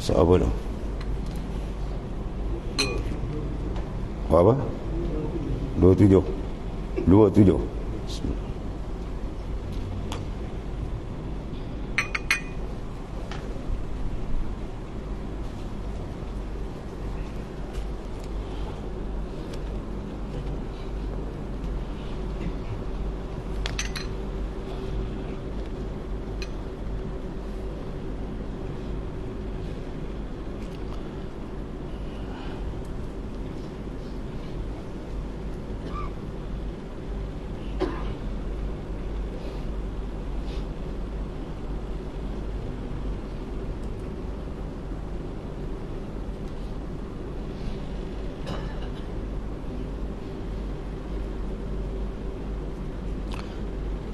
So apa tu? Apa? 27. Bismillah.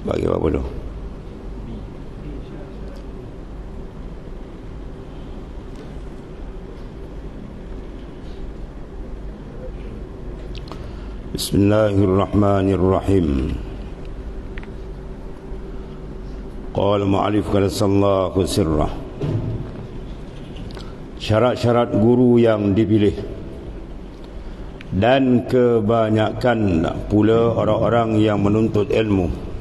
Bagi apa dulu? Bismillahirrahmanirrahim. Qala mu'alif qaddasallahu sirrah. Syarat-syarat guru yang dipilih, dan kebanyakan pula orang-orang yang menuntut ilmu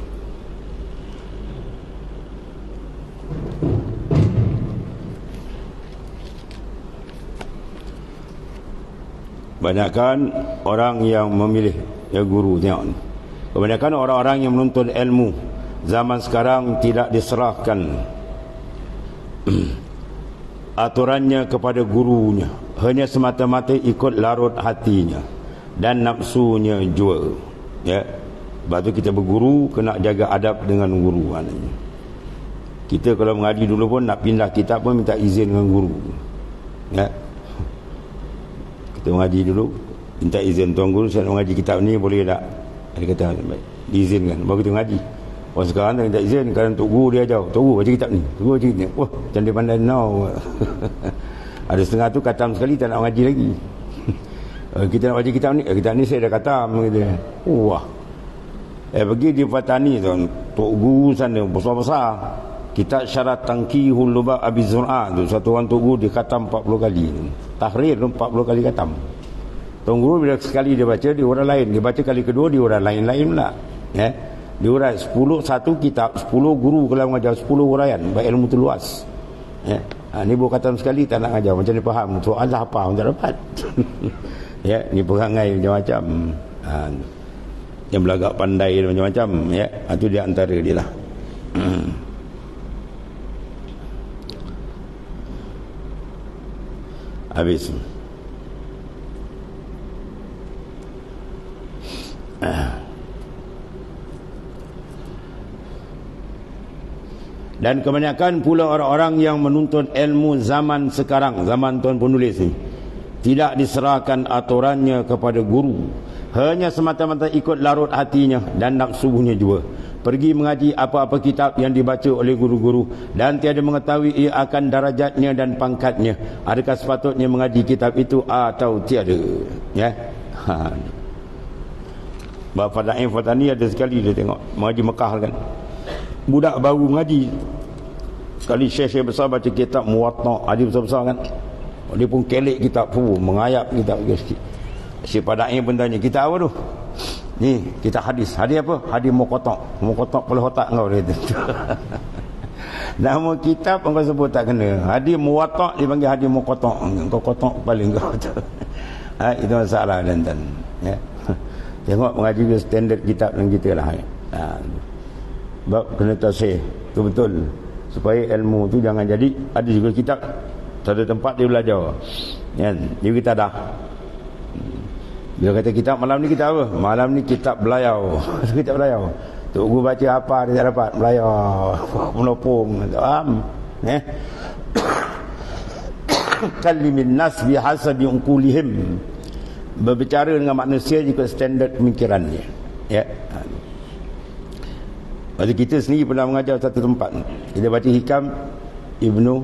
kebanyakan orang yang memilih guru, tengok ni. Kebanyakan orang-orang yang menuntut ilmu zaman sekarang tidak diserahkan aturannya kepada gurunya, hanya semata-mata ikut larut hatinya dan nafsunya jua. Ya. Sebab tu kita berguru kena jaga adab dengan guru. Kita kalau mengaji dulu pun nak pindah kitab pun minta izin dengan guru. Ya. Kita mengaji dulu minta izin, tuan guru saya nak mengaji kitab ni boleh tak? Dia kata diizinkan, baru kita mengaji. Orang sekarang tak minta izin, kerana tok guru dia ajar, tok guru baca kitab ni, tok guru baca kitab ni. Wah, macam dia pandai now. Ada setengah tu katam sekali tak nak mengaji lagi. Kita nak baca kitab ni saya dah katam kata. Wah. Pergi di Fatani tu, tok guru sana besar-besar. Kitab Syarat Tangkihul Lubab Abi Zur'ah tu, satu orang tok guru dia katam 40 kali. Tahrir tu 40 kali katam. Tok guru bila sekali dia baca, dia orang lain. Dia baca kali kedua, dia orang lain-lain pula. Ya. Dia urai 10 satu kitab, 10 guru kalau mengajar 10 uraian, baik ilmu tu luas. Ya. Ni baru katam sekali tak nak ajar, macam ni faham. Soal dah apa pun tak dapat. Ya, ni perangai macam-macam. Yang belagak pandai macam-macam, ya. Itu dia antara dia lah. Habis. Dan kebanyakan pula orang-orang yang menuntut ilmu zaman sekarang, zaman tuan penulis ni, tidak diserahkan aturannya kepada guru, hanya semata-mata ikut larut hatinya dan nafsunya juga. Pergi mengaji apa-apa kitab yang dibaca oleh guru-guru dan tiada mengetahui ia akan darajatnya dan pangkatnya. Adakah sepatutnya mengaji kitab itu atau tiada? Ya. Bapak Daim Fatani ada sekali dia tengok mengaji Mekah kan. Budak baru mengaji. Sekali syekh besar baca kitab Muwatta, hadis besar-besar kan. Dia pun kelek kitab tu, mengayap kitab sikit. Syekh Daim pun tanya, kitab apa tu? Ni kita hadis. Hadis apa? Hadis Muqatta. Muqatta pula otak kau dia tu. Nama kitab engkau sebut tak kena. Hadis Muwatta dipanggil hadis Muqatta. Kau kotak paling kau tu. Itu masalah dan ya. Tengok mengaji dia standard kitab dengan kita lah. Bab kena tasih. Itu betul. Supaya ilmu tu jangan jadi ada juga kitab satu tempat dia belajar. Ya, dia kita dah. Bila kata kitab malam ni kitab apa? Malam ni kitab belayau. Kitab belayau. Tok Guru baca apa dia tak dapat melayar menopong, faham? Kalimin nas bihasabi unqulihim, berbicara dengan manusia ikut standard pemikirannya, ya. Waktu kita sendiri pernah mengajar satu tempat, kita baca hikam Ibnu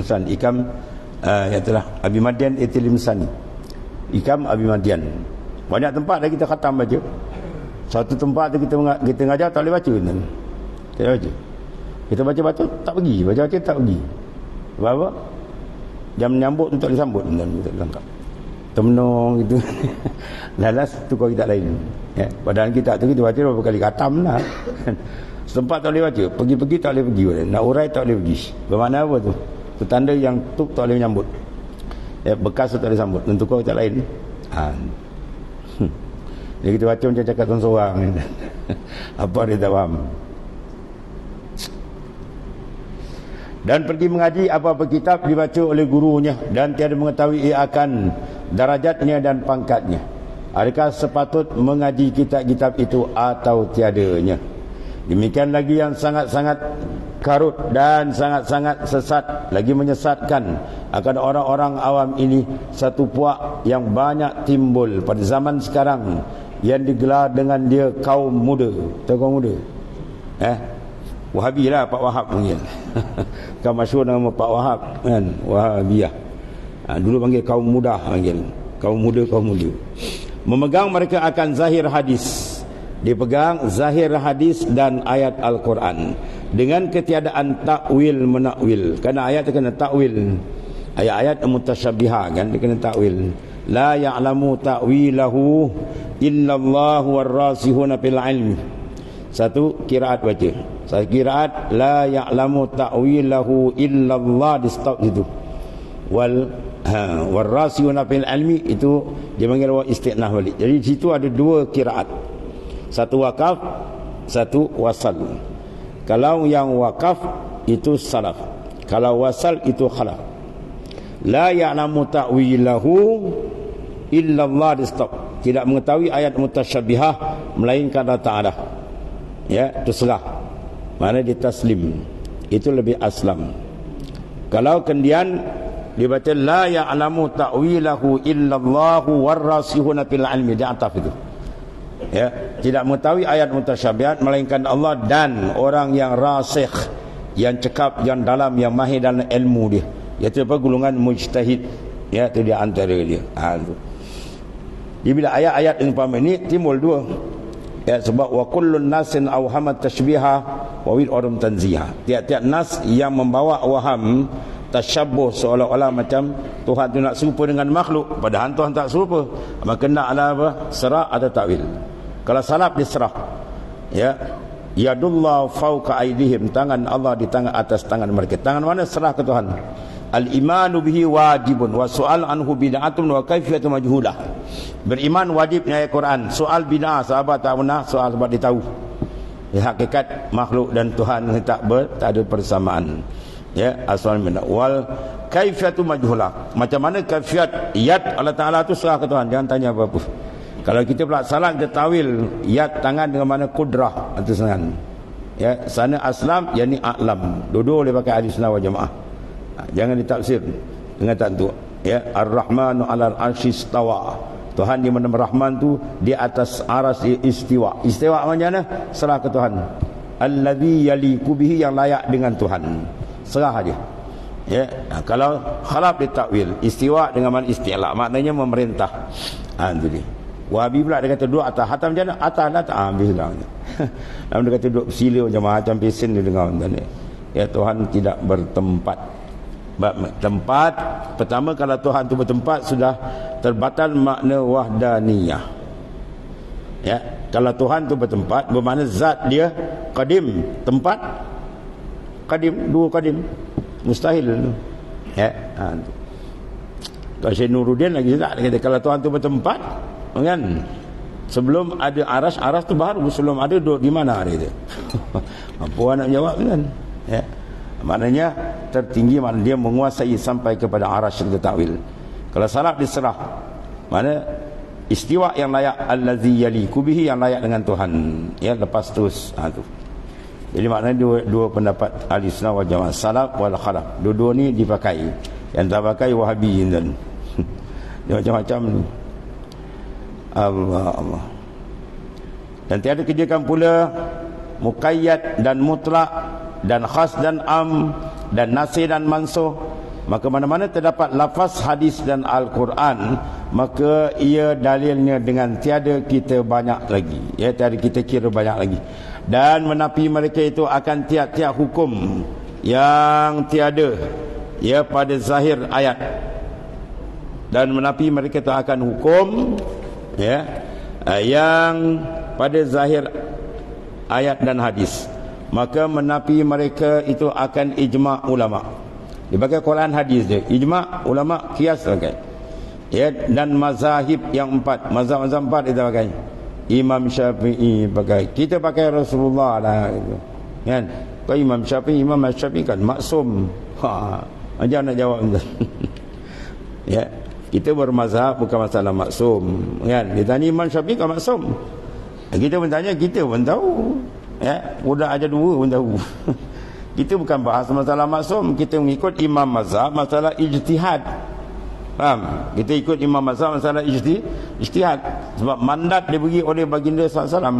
San, hikam yang telah Abi Madian Itilim Sani, hikam Abi Madian. Banyak tempat dah kita khatam baca. Satu tempat tu kita mengajar tak boleh baca kan? Tak boleh baca. Kita baca tak pergi, baca tak pergi. Sebab apa? Jam menyambut tu tak boleh sambut, tak boleh langkap. Termenung gitu. Lalas tukar kitab lain. Ya, padahal kitab tu kita baca berapa kali khatam lah. Setempat tak boleh baca, pergi-pergi tak boleh pergi. Nak urai tak boleh pergi. Bermakna apa tu? Petanda yang tuk tak boleh menyambut. Ya, bekas tu tak boleh sambut. Dan tukar kitab lain. Jadi kita baca macam cakap seorang. Apa dia tak faham. Dan pergi mengaji apa-apa kitab dibaca oleh gurunya dan tiada mengetahui ia akan darajatnya dan pangkatnya. Adakah sepatut mengaji kitab-kitab itu atau tiadanya? Demikian lagi yang sangat-sangat karut dan sangat-sangat sesat, lagi menyesatkan akan orang-orang awam ini, satu puak yang banyak timbul pada zaman sekarang yang digelar dengan dia kaum muda. Tahu kaum muda? Wahabi lah, Pak Wahab mungkin. Kan masyhur nama Pak Wahab kan, Wahabiyah. Dulu panggil kaum muda, panggil kaum muda. Memegang mereka akan zahir hadis, dipegang zahir hadis dan ayat Al-Quran dengan ketiadaan takwil menakwil. Kerana ayat itu kena takwil, ayat-ayat mutasyabihah kan, dia kena takwil. La ya'lamu ta'wilahu illallahu warrasihuna fil ilmi. Satu kiraat baca, satu kiraat la ya'lamu ta'wilahu illallah, di stop situ. Warrasihuna fil ilmi itu dia panggil istiqnah balik. Jadi di situ ada dua kiraat, satu wakaf, satu wasal. Kalau yang wakaf itu salaf, kalau wasal itu khalaf. La ya'lamu ta'wilahu illallah, di stop. Tidak mengetahui ayat mutasyabihah melainkan Allah Ta'ala. Ya, terserah. Mana ditaslim, itu lebih aslam. Kalau kemudian dibaca la ya'lamu ta'wilahu illallahu warrasihuna fil ilmi, di atas itu. Ya, tidak mengetahui ayat mutasyabihat melainkan Allah dan orang yang rasikh, yang cekap, yang dalam, yang mahir dalam ilmu dia. Iaitu apa? Golongan mujtahid. Ya, itu dia antara dia. Itu. Jadi bila ayat-ayat umpama ini timbul dua. Ya, sebab wa kullun nasin awhamat tashbiha wa wil urum tanziha. Tiap-tiap nas yang membawa waham tasyabbuh, seolah-olah macam Tuhan tu nak serupa dengan makhluk, padahal Tuhan tak serupa. Maka naklah apa? Serah atau takwil. Kalau salaf diserah. Ya. Yadullah fawqa aydihim, tangan Allah di tangan atas tangan mereka. Tangan mana? Serah ke Tuhan. Al-imanu bihi wajibun wa su'al anhu bid'atun wa kaifiyatu majhulah. Beriman wajib ayat Quran. Soal bid'ah sahabat tak pernah soal sebab dia tahu. Ya, hakikat makhluk dan Tuhan tak ada persamaan. Ya, asal bid'ah. Wal kaifiyatu majhulah. Macam mana kaifiat yad Allah Taala tu serah ke Tuhan. Jangan tanya apa-apa. Kalau kita pula salah kita tawil yad tangan dengan mana kudrah atas tangan. Ya, sana aslam yakni a'lam. Dua-dua boleh pakai ahli sunnah wal jamaah. Jangan ditafsir dengan tak tu. Ya, Ar-Rahmanu 'alal 'arsy istawa. Tuhan di mana Rahman tu di atas aras istiwa. Istiwa macam mana? Serah ke Tuhan. Allazi yaliqu bihi, yang layak dengan Tuhan. Serah aja. Ya, kalau khalaf ditakwil, istiwa dengan mana isti'la, maknanya memerintah. Itu dia. Wahabi pula dia kata duduk atas. Hatam macam mana? Atas lah tak habis lah. Namun dia kata duduk bersila macam pesen dia dengar. Ya, Tuhan tidak bertempat. Tempat pertama, kalau Tuhan itu bertempat sudah terbatal makna wahdaniyah. Ya, kalau Tuhan itu bertempat bermakna zat dia qadim, tempat qadim, dua qadim, mustahil. Ya, kalau Syekh Nuruddin lagi tak, dia kata kalau Tuhan itu bertempat kan, sebelum ada aras tu baru, sebelum ada duduk di mana dia tu. Apa nak jawab kan? Ya, maknanya tertinggi, maknanya dia menguasai sampai kepada aras yang takwil. Kalau salaf diserah, mana Istiwa yang layak, allazi yaliku bihi, yang layak dengan Tuhan. Ya, lepas terus tu. Jadi maknanya dua pendapat ahli sunnah wal jamaah, salaf wal khalaf. Dua-dua ni dipakai. Yang tak pakai Wahabi dan macam-macam ni. Allah. Dan tiada kejekan pula muqayyad dan mutlak, dan khas dan am, dan nasih dan mansuh. Maka mana-mana terdapat lafaz hadis dan Al-Quran, maka ia dalilnya dengan tiada kita banyak lagi, ya, tiada kita kira banyak lagi. Dan menapi mereka itu akan tiap-tiap hukum yang tiada, ya, pada zahir ayat. Dan menapi mereka itu akan hukum, ya, yang pada zahir ayat dan hadis. Maka menapi mereka itu akan ijma' ulama'. Dipakai Quran hadis dia, ijma' ulama', qiyas pakai. Ya, dan mazahib yang 4, mazhab-mazhab 4 kita pakai. Imam Syafi'i pakai, kita pakai Rasulullah lah gitu. Kan? Kau Imam Syafi'i kan maksum. Macam nak jawab tu. Ya, kita bermazhab bukan masalah maksum, kan? Dia tanya Imam Syafi'i kan maksum. Kita pun tanya, kita pun tahu. Ya, budak aja dua pun tahu. Kita bukan bahas masalah maksum, kita mengikut imam mazhab masalah ijtihad. Faham? Kita ikut imam mazhab masalah ijtihad. Sebab mandat diberi oleh baginda SAW.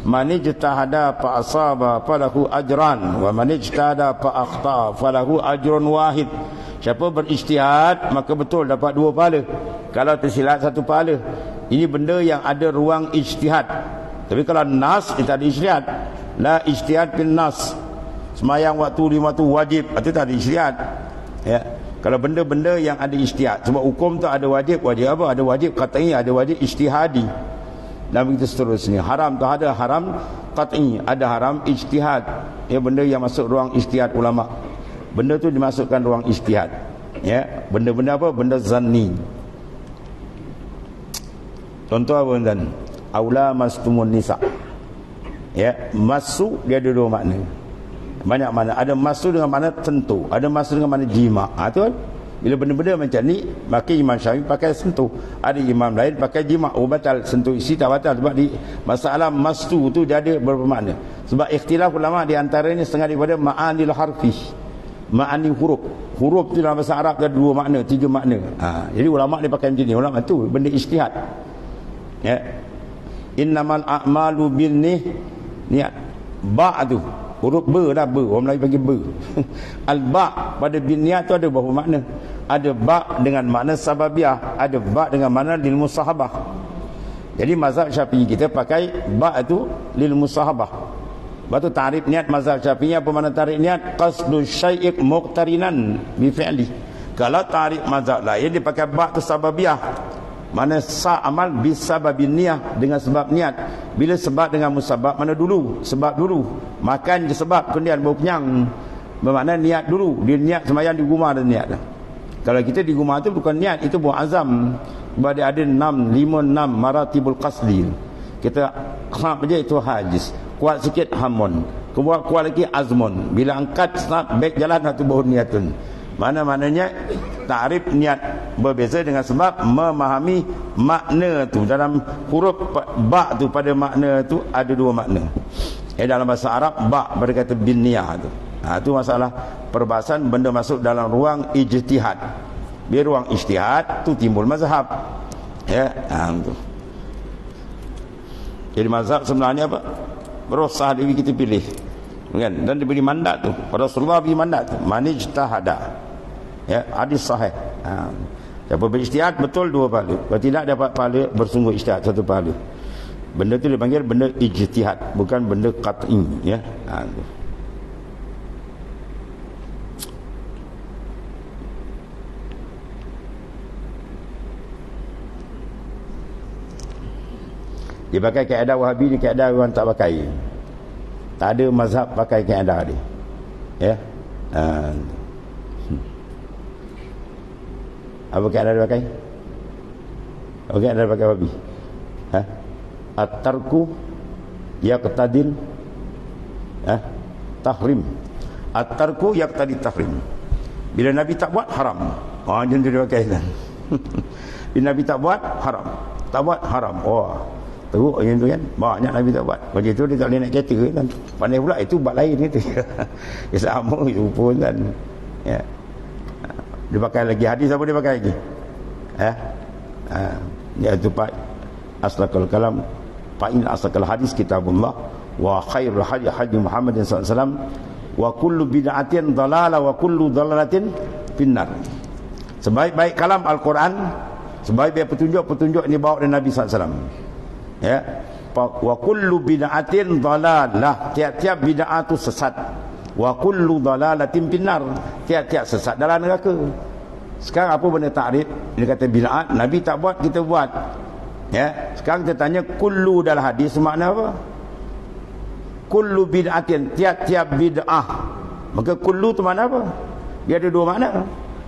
Man ijtahada fa asaba falahu ajran, wa man ijtahada fa akhta falahu ajrun wahid. Siapa berijtihad maka betul dapat 2 pahala. Kalau tersilap 1 pahala. Ini benda yang ada ruang ijtihad. Tapi kalau nas, itu ada ijtihad. La ijtihad bin nas. Semayang waktu 5 waktu wajib, itu tak ada ijtihad. Ya. Kalau benda-benda yang ada ijtihad, sebab hukum tu ada wajib apa? Ada wajib qat'i, ada wajib ijtihadi. Dan begitu seterusnya. Haram tu ada haram qat'i, ada haram ijtihad. Ya, benda yang masuk ruang ijtihad ulama. Benda tu dimasukkan ruang ijtihad. Ya, benda-benda apa? Benda zanni. Contoh apa tuan? Aula mastumun nisa. Ya, masu dia ada 2 makna. Banyak makna. Ada masu dengan makna tentu, ada masu dengan makna jima'. Tu kan? Bila benda-benda macam ni, maka Imam Syafi'i pakai sentuh. Ada imam lain pakai jima'. Batal, sentuh isi tak batal. Sebab di masalah masu tu dia ada beberapa makna. Sebab ikhtilaf ulama di antaranya setengah daripada ma'anil harfi, ma'ani huruf. Huruf tu dalam bahasa Arab ada 2 makna, 3 makna. Jadi ulama dia pakai macam ni. Ulama tu benda ijtihad. Ya. Innamal a'malu binniyat. Niat. Ba' tu huruf ber dah, ber, orang Melayu panggil ber. Al-ba' pada biniyat tu ada beberapa makna. Ada ba' dengan makna sababiah, ada ba' dengan makna lil musahabah. Jadi mazhab Syafi'i kita pakai ba' tu lil musahabah. Batu ta'rif niat mazhab Syafi'i apa makna ta'rif niat? Qasdu syai'i muqtarinan bi fi'li. Kalau ta'rif mazhab lain dia pakai ba' tu sababiah. Mana sa amal bisababin niyah, dengan sebab niat. Bila sebab dengan musabab, mana dulu? Sebab dulu. Makan je sebab, kemudian baru kenyang. Bermakna niat dulu. Dia niat semayang di rumah dan niat. Kalau kita di rumah tu bukan niat, itu buat azam. Sebab dia ada 6 maratibul qasdi. Kita khab je itu hajis. Kuat sikit hamun. Kuat lagi azmun. Bila angkat snap back jalan satu baru niatun. Mana-mananya ta'rif niat berbeza dengan sebab memahami makna tu. Dalam huruf ba' tu pada makna tu ada 2 makna. Dalam bahasa Arab ba' berkata bin niyah tu. Tu masalah perbahasan benda masuk dalam ruang ijtihad. Di ruang ijtihad tu timbul mazhab. Ya, tu. Jadi mazhab sebenarnya apa? Berusah diri kita pilih. Kan? Dan diberi mandat tu. Rasulullah beri mandat tu. Man ijtahada. Ya, hadis sahih. Siapa berijtihad betul 2 pahala. Kalau tidak dapat pahala bersungguh ijtihad 1 pahala. Benda tu dipanggil benda ijtihad, bukan benda qat'i, ya. Dia pakai kaedah Wahabi ni, kaedah orang tak pakai. Tak ada mazhab pakai kaedah dia. Ya. Apa kaedah dia pakai? Apa kaedah dia pakai Wahabi? At-tarku yaqtadil tahrim. At-tarku yaqtadi tahrim. Bila Nabi tak buat, haram. Jangan dia pakai kan. Bila Nabi tak buat, haram. tak buat haram. Oh, teruk macam tu kan, banyak Nabi tak buat. Macam tu dia tak boleh naik kereta kan, pandai pula itu bab lain itu. Dia sama itu pun kan, ya. Dia pakai lagi hadis, apa dia pakai lagi, iaitu pak aslakal kalam fa in aslakal hadis kitabullah wa khairul hadi hadi Muhammadin sallallahu alaihi wasallam wa kullu bid'atin dalalah wa kullu dalalatin finnar. Sebaik-baik kalam Al-Quran, sebaik-baik petunjuk yang dibawa oleh Nabi SAW. Ya, wa kullu bid'atin dalalah, tiap-tiap bid'ah itu sesat. Wa kullu dalalatin finnar, tiap-tiap sesat dalam neraka. Sekarang apa benda takrif? Dia kata bid'ah, Nabi tak buat, kita buat. Ya, sekarang kita tanya kullu dalam hadis makna apa? Kullu bid'atin, tiap-tiap bid'ah. Maka kullu tu makna apa? Dia ada dua makna.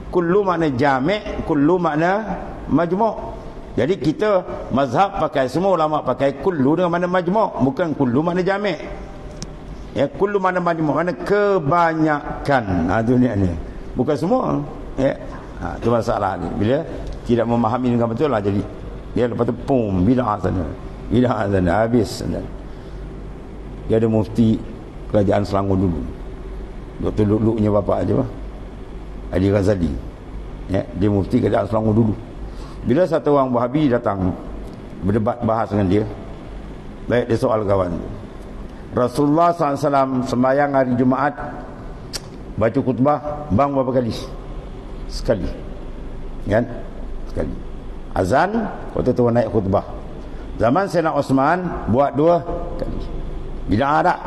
Kullu makna jami', kullu makna majmu'. Jadi kita mazhab pakai, semua ulama pakai kullu dengan makna majmu', bukan kullu makna jami'. Ya, kullu makna majmu', makna kebanyakan. Tu ni. Bukan semua. Ya. Tu masalah ni. Bila tidak memahami dengan betul lah, jadi dia lepas tu pum, bid'ah sana. Bid'ah sana, habis sana. Dia ada mufti kerajaan Selangor dulu. Dr. Luk-Luknya bapak aja bah. Ali Ghazali, ya, dia mufti kerajaan Selangor dulu. Bila satu orang Wahabi datang berdebat bahas dengan dia, baik dia soal kawan, Rasulullah SAW sembahyang hari Jumaat baca khutbah bang berapa kali? Sekali, kan? Sekali. Azan waktu tu naik khutbah. Zaman Sayyidina Osman buat 2 kali. Bid'ah tak?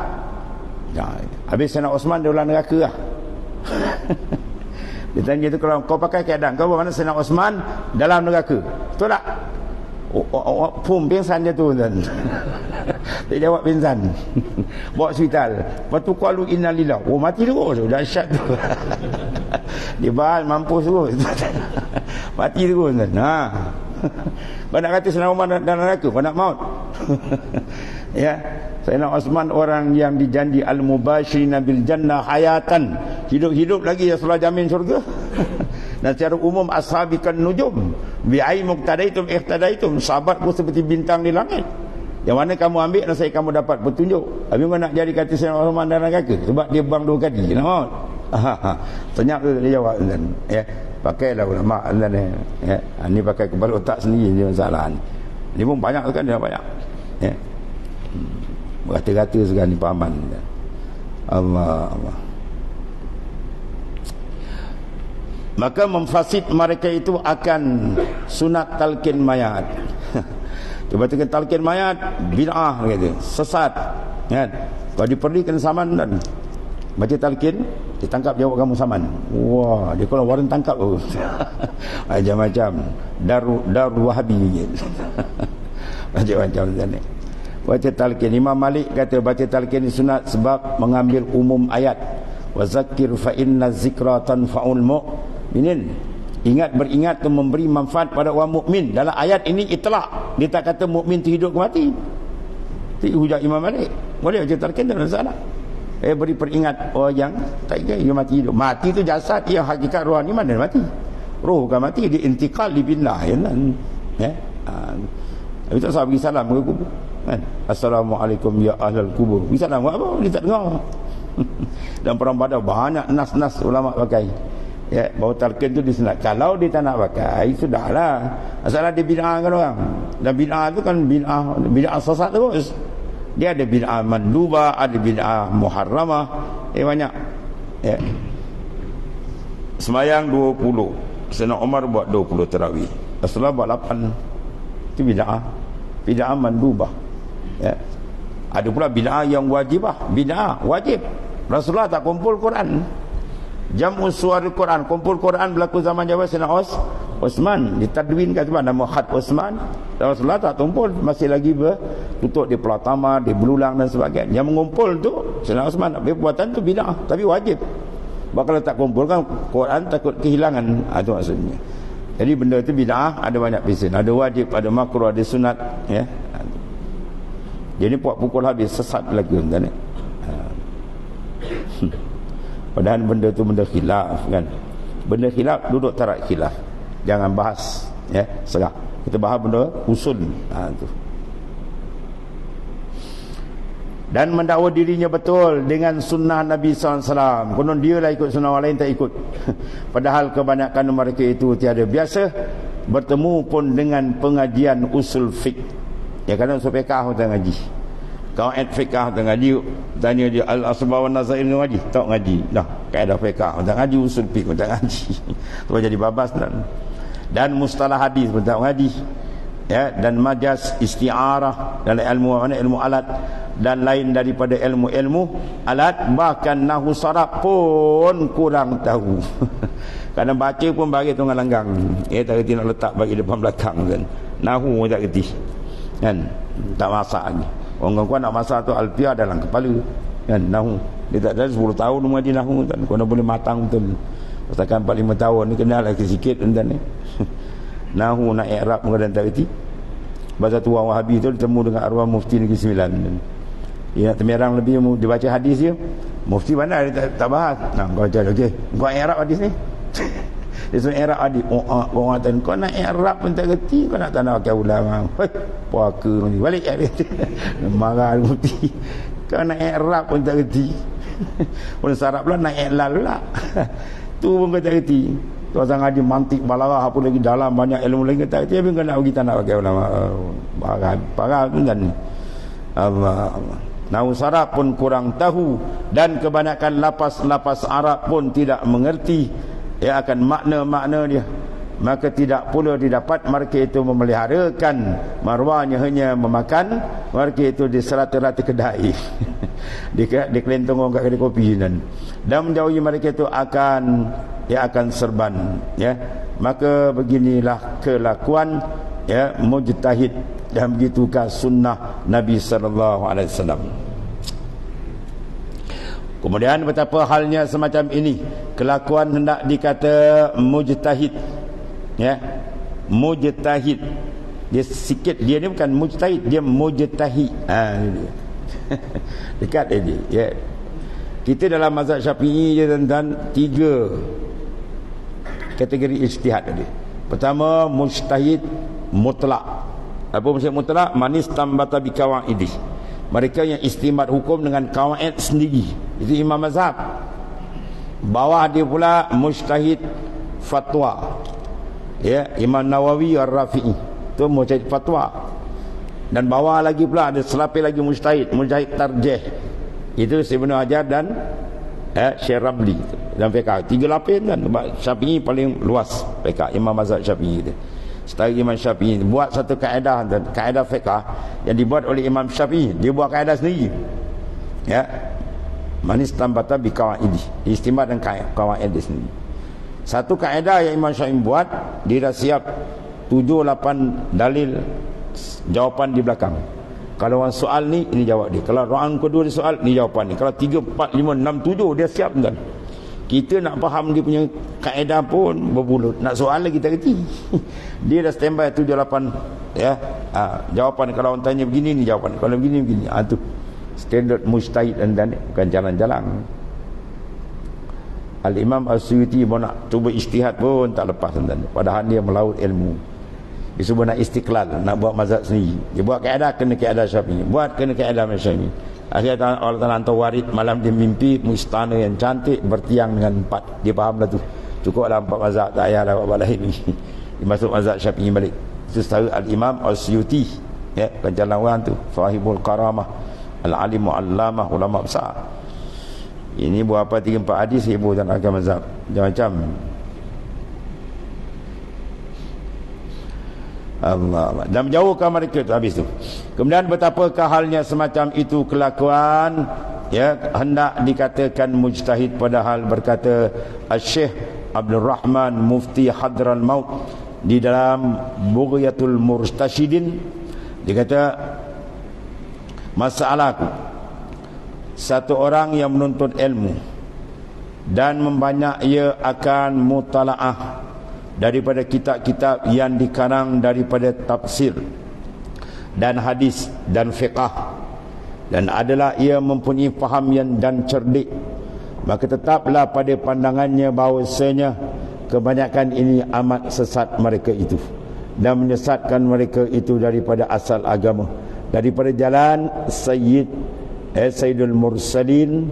Habis Sayyidina Osman dia ulang neraka lah. Dia tanya tu, kalau kau pakai keadaan kau bermakna Sayyidina Osman dalam neraka, betul tak? Pum, pingsan dia tu kan. Dia jawab pingsan. Bawa hospital. Lepas tu qalu inna lillah. Oh, mati terus. Dahsyat tu. Dia bahal mampus terus. Mati terus kan. Kau nak kata Sayyidina Umar dalam neraka, kau nak maut. Ya, Sayyidina Osman orang yang dijanji al-mubashirina bil jannah hayatan, hidup-hidup lagi Rasulullah jamin syurga. Dan secara umum ashabikan nujum bi'ai muqtadaitum ihtadaitum, sahabat pun seperti bintang di langit. Yang mana kamu ambil dan saya kamu dapat petunjuk. Habis kau nak jadi kata Sayyidina Osman dalam neraka sebab dia bang 2 kali, nak maut. Senyap tu dia jawab kan. Ya, pakailah ulama kan, ya. Ni pakai kepala otak sendiri ni masalah ni. Ni pun banyak kan, dia banyak. Ya. Rata-rata sekarang ni pahaman. Allah. Maka memfasid mereka itu akan sunat talqin mayat. Tiba-tiba talqin mayat bid'ah kata, sesat. Kan? Kalau diperlukan saman dan baca talqin, ditangkap jawab kamu saman. Wah, dia kalau waran tangkap tu. Macam-macam. Darul Wahabi. Macam-macam sana. Baca talqin. Imam Malik kata baca talqin ni sunat sebab mengambil umum ayat. Wa zakir fa inna zikra tanfa'ul mu'minin. Ingat, beringat tu memberi manfaat pada orang mukmin. Dalam ayat ini itlaq. Dia tak kata mukmin tu hidup ke mati. Itu hujah Imam Malik. Boleh baca talqin, tak ada masalah. Beri peringat orang yang tak ingat dia mati hidup. Mati tu jasad, ia hakikat rohani mana mati. Roh bukan mati, dia intikal di pindah ya kan. Ya. Habis tu sahabat bagi salam ke kubur. Kan? Assalamualaikum ya ahlal kubur. Bagi salam buat apa? Dia tak dengar. Dan perang Badar banyak nas-nas ulama pakai. Ya, bahawa talqin tu disunat. Kalau dia tak nak pakai, sudahlah. Asalnya dia bid'ah kan orang. Dan bid'ah tu kan bid'ah sesat terus. Dia ada bid'ah mandubah, ada bid'ah muharramah. Banyak. Ya. Semayang 20. Sayyidina Umar buat 20 tarawih. Rasulullah buat 8. Itu bid'ah. Bid'ah mandubah. Ya. Ada pula bid'ah yang wajibah. Bid'ah wajib. Rasulullah tak kumpul Quran. Jam'us suwarul Quran, kumpul Quran berlaku zaman Jawa Sayyidina Osman ditadwinkan sebab nama khat Osman. Rasulullah tak kumpul, masih lagi bertutup di Pelatama, di Belulang dan sebagainya. Yang mengumpul tu Sayyidina Osman. Perbuatan tu bid'ah tapi wajib. Sebab kalau tak kumpulkan Quran takut kehilangan. Itu maksudnya. Jadi benda tu bid'ah ada banyak pisen. Ada wajib, ada makruh, ada sunat, ya. Jadi pukul habis sesat lagi kan. Padahal benda tu benda khilaf kan. Benda khilaf duduk tarak khilaf. Jangan bahas ya, serah. Kita bahas benda usul. Tu. Dan mendakwa dirinya betul dengan sunnah Nabi SAW. Konon dia lah ikut sunnah, orang lain tak ikut. Padahal kebanyakan mereka itu tiada biasa bertemu pun dengan pengajian usul fiqh. Ya, kadang usul fiqh tak ngaji. Kaedah fiqh tak ngaji. Tanya dia al-asbab wan nazair ngaji, tak ngaji. Dah, kaedah fiqh tak ngaji, usul fiqh tak ngaji. Tu jadi babas dan mustalah hadis pun tak ngaji. Ya, dan majas isti'arah dan ilmu alat dan lain daripada ilmu-ilmu alat, bahkan nahwu saraf pun kurang tahu. Kadang baca pun bagi tengah langgang, tak kerti nak letak bagi depan belakang kan. Nahwu tak kerti kan, tak masak ni. Orang kuat nak masak tu alfiah dalam kepala kan. Nahwu dia tak ada 10 tahun mengaji nahwu kan, kena boleh matang betul. Pasalkan 4-5 tahun ni kenal lagi sikit tuan ni. Nahwu nak i'rab kadang tak kerti. Bahasa tua Wahabi tu bertemu dengan arwah mufti Negeri Sembilan. Dia nak temerang lebih, dia baca hadis dia. Mufti mana dia tak bahas. Nah, kau baca okey. Kau i'rab hadis ni. Dia suruh i'rab hadis. Orang kata kau nak i'rab pun tak kerti, kau nak tanah pakai ulama. Hei, puaka ni. Balik dia. Marah mufti. Kau nak i'rab pun tak kerti. Pun sarap pula nak i'lal pula. Tu pun kau tak kerti. Kau sangat ngaji mantik balarah apa lagi dalam banyak ilmu lagi tak kerti, tapi kau nak pergi tanah pakai ulama. Parah tu kan. Allah. Nahwu saraf pun kurang tahu dan kebanyakan lapas-lapas Arab pun tidak mengerti akan makna-makna dia. Maka tidak pula didapat mereka itu memeliharakan marwahnya, hanya memakan mereka itu di serata-rata kedai. di kelentong orang kat kedai kopi dan menjauhi mereka itu akan serban. Maka beginilah kelakuan mujtahid, dan begitukah sunnah Nabi sallallahu alaihi wasallam. Kemudian betapa halnya semacam ini kelakuan hendak dikata mujtahid. Mujtahid. Dia sikit, dia ni bukan mujtahid, dia mujtahid. Dekat dia. Kita dalam mazhab Syafi'i je dan 3 kategori ijtihad tadi. Pertama, mujtahid mutlak. Apa maksud mutlak? Manis tambata bi qawaidi. Mereka yang istimbat hukum dengan qawaid sendiri. Itu imam mazhab. Bawah dia pula mujtahid fatwa. Imam Nawawi Ar-Rafi'i. Itu mujtahid fatwa. Dan bawah lagi pula ada selapis lagi mujtahid tarjih. Itu Ibnu Hajar dan Syekh Ramli dan fiqh. 3 lapis kan. Syafi'i paling luas fiqh, imam mazhab Syafi'i itu. Setara Imam Syafi'i buat satu kaedah, dan kaedah fiqh yang dibuat oleh Imam Syafi'i, dia buat kaedah sendiri. Manis tambata bi qawaidi, istimbat dan qawaid dia sendiri. Satu kaedah yang Imam Syafi'i buat, dia dah siap 7-8 dalil jawapan di belakang. Kalau orang soal ni, ini jawab dia. Kalau orang kedua dia soal, ni jawapan ni. Kalau 3, 4, 5, 6, 7 dia siap kan. Kita nak faham dia punya kaedah pun berbulut. Nak soal lagi tak kerti. Dia dah standby 7, 8 jawapan. Kalau orang tanya begini, ni jawapan. Kalau begini, begini. Tu standard mujtahid dan bukan jalan-jalan. Al-Imam As-Suyuti pun nak cuba ijtihad pun tak lepas dan padahal dia melaut ilmu. Dia cuba nak istiqlal, nak buat mazhab sendiri. Dia buat kaedah, kena kaedah Syafi'i. Buat kena kaedah Syafi'i. Akhirnya Allah Ta'ala hantar warid, malam dia mimpi istana yang cantik bertiang dengan 4. Dia faham lah tu. Cukuplah 4 mazhab, tak payah dah buat lain ni. Dia masuk mazhab Syafi'i balik. Itu setara Al-Imam As-Suyuti. Penjalan orang tu. Sahibul Karamah. Al-Alim Al-Lamah, ulama besar. Ini berapa 3-4 hadis heboh dan agama mazhab. Macam-macam. Allah, dan menjauhkan mereka tu habis tu. Kemudian betapakah halnya semacam itu kelakuan hendak dikatakan mujtahid, padahal berkata Syekh Abdul Rahman Mufti Hadral Maut di dalam Bughyatul Murtasyidin, dia kata masalahku, satu orang yang menuntut ilmu dan membanyak ia akan mutalaah daripada kitab-kitab yang dikarang daripada tafsir dan hadis dan fiqah, dan adalah ia mempunyai faham yang dan cerdik, maka tetaplah pada pandangannya bahawasanya kebanyakan ini amat sesat mereka itu. dan menyesatkan mereka itu daripada asal agama, daripada jalan Sayyidul Mursalin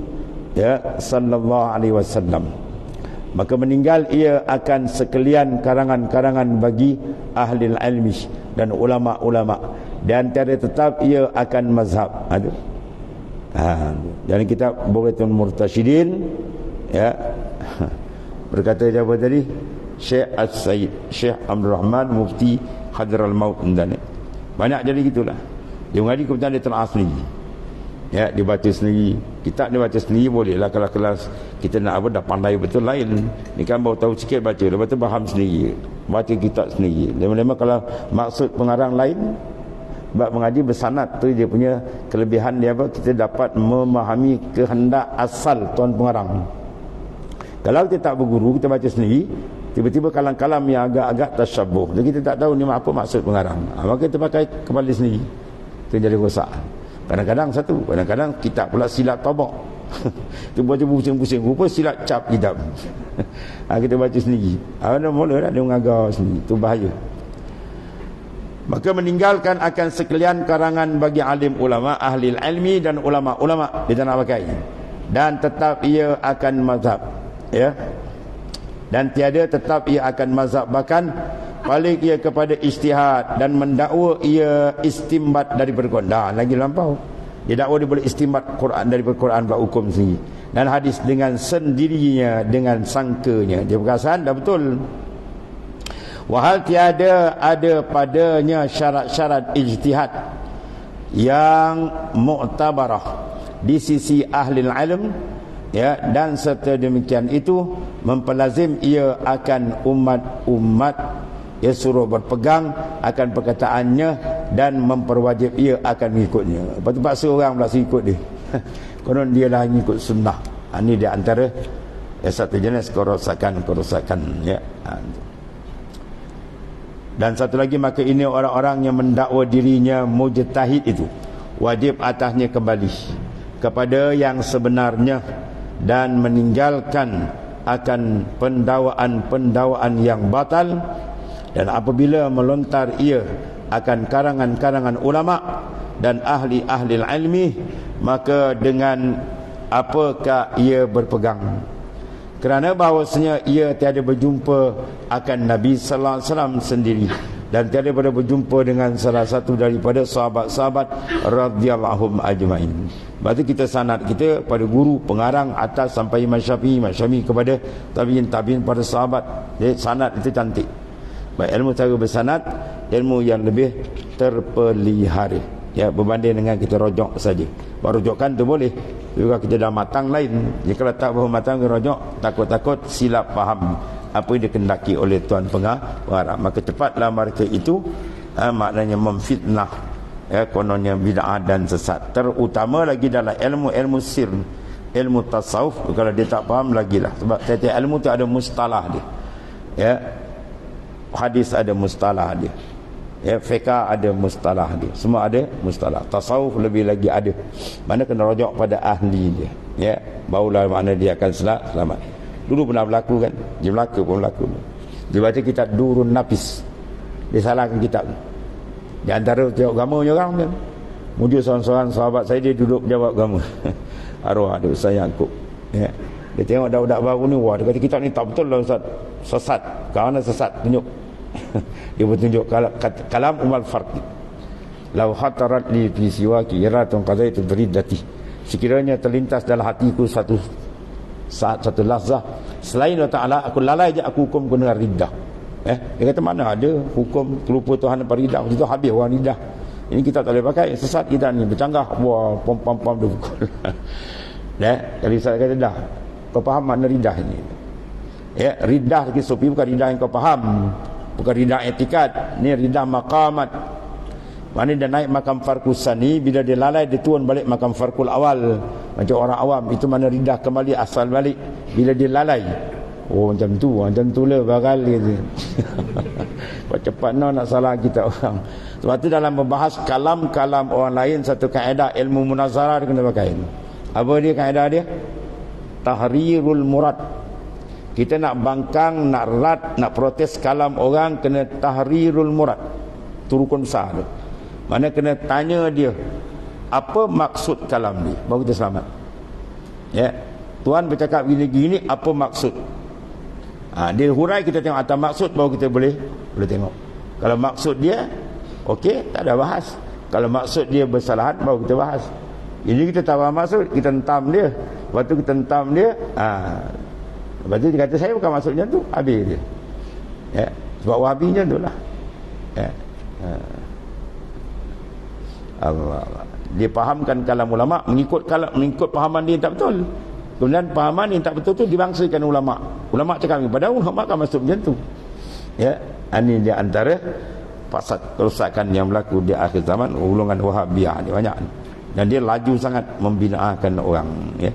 sallallahu alaihi wasallam. Maka meninggal ia akan sekalian karangan-karangan bagi ahli ilmi dan ulama-ulama, dan tiada tetap ia akan mazhab. Dan kitab Bughatul Murtasyidin berkata apa tadi? Syekh As-Sayyid Syekh Abdul Rahman Mufti Hadral Maut dan banyak jadi gitulah. Dia mengaji kebetulan dia telah sendiri. Dia baca sendiri. Kitab dia baca sendiri bolehlah. Kalau kelas kita nak dah pandai betul lain. Ni kan baru tahu sikit baca, lepas tu faham sendiri. Baca kitab sendiri. Lama-lama kalau maksud pengarang lain, bab mengaji bersanad tu dia punya kelebihan dia apa? Kita dapat memahami kehendak asal tuan pengarang. Kalau kita tak berguru, kita baca sendiri, tiba-tiba kalam-kalam yang agak-agak tasyabuh, jadi kita tak tahu ni apa maksud pengarang. Maka kita pakai kepala sendiri, itu jadi rosak. Kadang-kadang satu, kadang-kadang kitab pula silap tabak. Kita baca pusing-pusing, rupa silap cap kitab. Kita baca sendiri. Mula-mula dia mengagar sendiri, itu bahaya. Maka meninggalkan akan sekalian karangan bagi alim ulama, ahli ilmi dan ulama-ulama, dia tak nak pakai. Dan tetap ia akan mazhab, dan tiada tetap ia akan mazhab, bahkan balik ia kepada ijtihad dan mendakwa ia istimbat daripada Quran. Lagi lampau. Dia dakwa dia boleh istimbat Quran daripada Quran buat hukum sendiri dan hadis dengan sendirinya, dengan sangkanya. Dia perkataan dah betul. Wahal tiada ada padanya syarat-syarat ijtihad yang mu'tabarah di sisi ahli ilm, dan serta demikian itu mempelazim ia akan umat-umat, suruh berpegang akan perkataannya dan memperwajib ia akan mengikutnya. Lepas tu paksa orang pula ikut dia. Konon dia lah mengikut sunnah. Ini di antara satu jenis kerosakan. Dan satu lagi, maka ini orang-orang yang mendakwa dirinya mujtahid itu wajib atasnya kembali kepada yang sebenarnya dan meninggalkan akan pendawaan yang batal. Dan apabila melontar ia akan karangan-karangan ulama dan ahli-ahli ilmi, maka dengan apakah ia berpegang? Kerana bahawasanya ia tiada berjumpa akan Nabi sallallahu alaihi wasallam sendiri dan tiada pada berjumpa dengan salah satu daripada sahabat-sahabat radhiyallahu ajmain. Berarti kita sanad kita pada guru pengarang atas sampai Imam Syafi'i kepada tabi'in pada sahabat. Jadi sanad itu cantik. Baik, ilmu cara bersanad, ilmu yang lebih terpelihara, berbanding dengan kita rojok saja. Baru rojokkan tu boleh, juga kita dah matang lain. Jika tak baru matang kita rojok, takut-takut silap faham apa yang dikendaki oleh tuan pengarang. Maka cepatlah mereka itu maknanya memfitnah, kononnya bid'ah dan sesat. Terutama lagi dalam ilmu sir, ilmu tasawuf. Kalau dia tak faham lagilah, sebab tiap-tiap ilmu tu ada mustalah dia. Hadis ada mustalah dia, fiqh ada mustalah dia, semua ada mustalah. Tasawuf lebih lagi ada, mana kena rujuk pada ahli dia, barulah makna dia akan selamat. Dulu pernah berlaku kan, dia berlaku. Dia baca kitab Durun Nafis, dia salahkan kitab. Di antara jawab gamanya orang kan, muncul seorang sahabat saya, dia duduk jawab gama. Arwah ada Ustaz Yaakob, dia tengok budak baru ni, wah, dia kata kitab ni tak betul lah Ustaz, sesat. Kerana sesat, tunjuk. Dia bertunjuk kalam umal farqi. Lau hatarat li fi siwaki iratun qadaitu beriddati. Sekiranya terlintas dalam hatiku satu saat, satu lahzah, selain Allah Ta'ala, aku lalai je aku hukum dengan riddah. Dia kata mana ada hukum terlupa Tuhan dan riddah. Itu habis orang riddah. Ini kita tak boleh pakai, sesat kita ni, bercanggah, wah, pom-pom dia pukul. Jadi saya kata dah, kau faham makna riddah ni? Riddah lagi sufi bukan riddah yang kau faham, bukan riddah etikad, ni riddah maqamat. Mana dia naik makam farqus sani, bila dia lalai dia turun balik makam farqul awal. Macam orang awam, itu mana riddah kembali asal balik bila dia lalai. Oh macam tu lah bakal gitu. Cepat nak salah kita orang. Sebab tu dalam membahas kalam-kalam orang lain, satu kaedah ilmu munazarah dia kena pakai. Apa dia kaedah dia? Tahrirul murad. Kita nak bangkang, nak rad, nak protes kalam orang, kena tahrirul murad. Itu rukun besar tu. Mana kena tanya dia apa maksud kalam dia, baru kita selamat. Ya, Tuan bercakap gini-gini, apa maksud? Dia hurai, kita tengok atas maksud, baru kita boleh tengok. Kalau maksud dia okey, tak ada bahas. Kalau maksud dia bersalahan, baru kita bahas. Ini kita tahu maksud, kita hentam dia. Lepas tu kita hentam dia, lepas tu dia kata saya bukan maksudnya tu, habis dia. Ya, sebab wahabinya tu lah. Ya. Allah. Dia fahamkan kalam ulama, mengikut fahaman dia yang tak betul. Kemudian fahaman yang tak betul tu dibangsakan ulama. Ulama cakap ni, padahal ulama kan maksud macam tu. Ya, ini dia antara fasad kerosakan yang berlaku di akhir zaman. Golongan Wahabiyah ni banyak, dan dia laju sangat membinakan orang. Ya,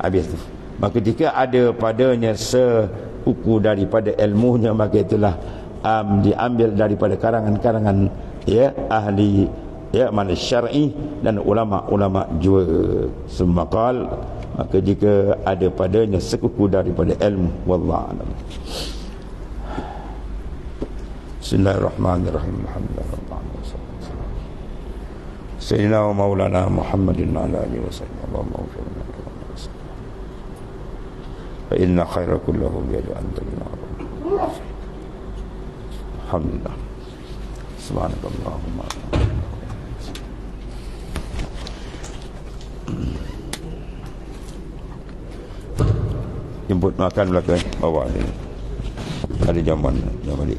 habis tu. Maka ketika ada padanya seuku daripada ilmunya, maka itulah diambil daripada karangan-karangan ya ahli ya mana syar'i dan ulama-ulama juga semakal. Maka jika ada padanya sekuku daripada ilmu, wallahu a'lam. Bismillahirrahmanirrahim. Alhamdulillah. Sayyidina wa maulana Muhammadin ala alihi wa sallam. Allahumma ighfir lana fa inna khaira kullahu bi yadi anta bina. Alhamdulillah. Subhanakallahumma. Jemput makan belakang bawah ni. Ada jamuan balik.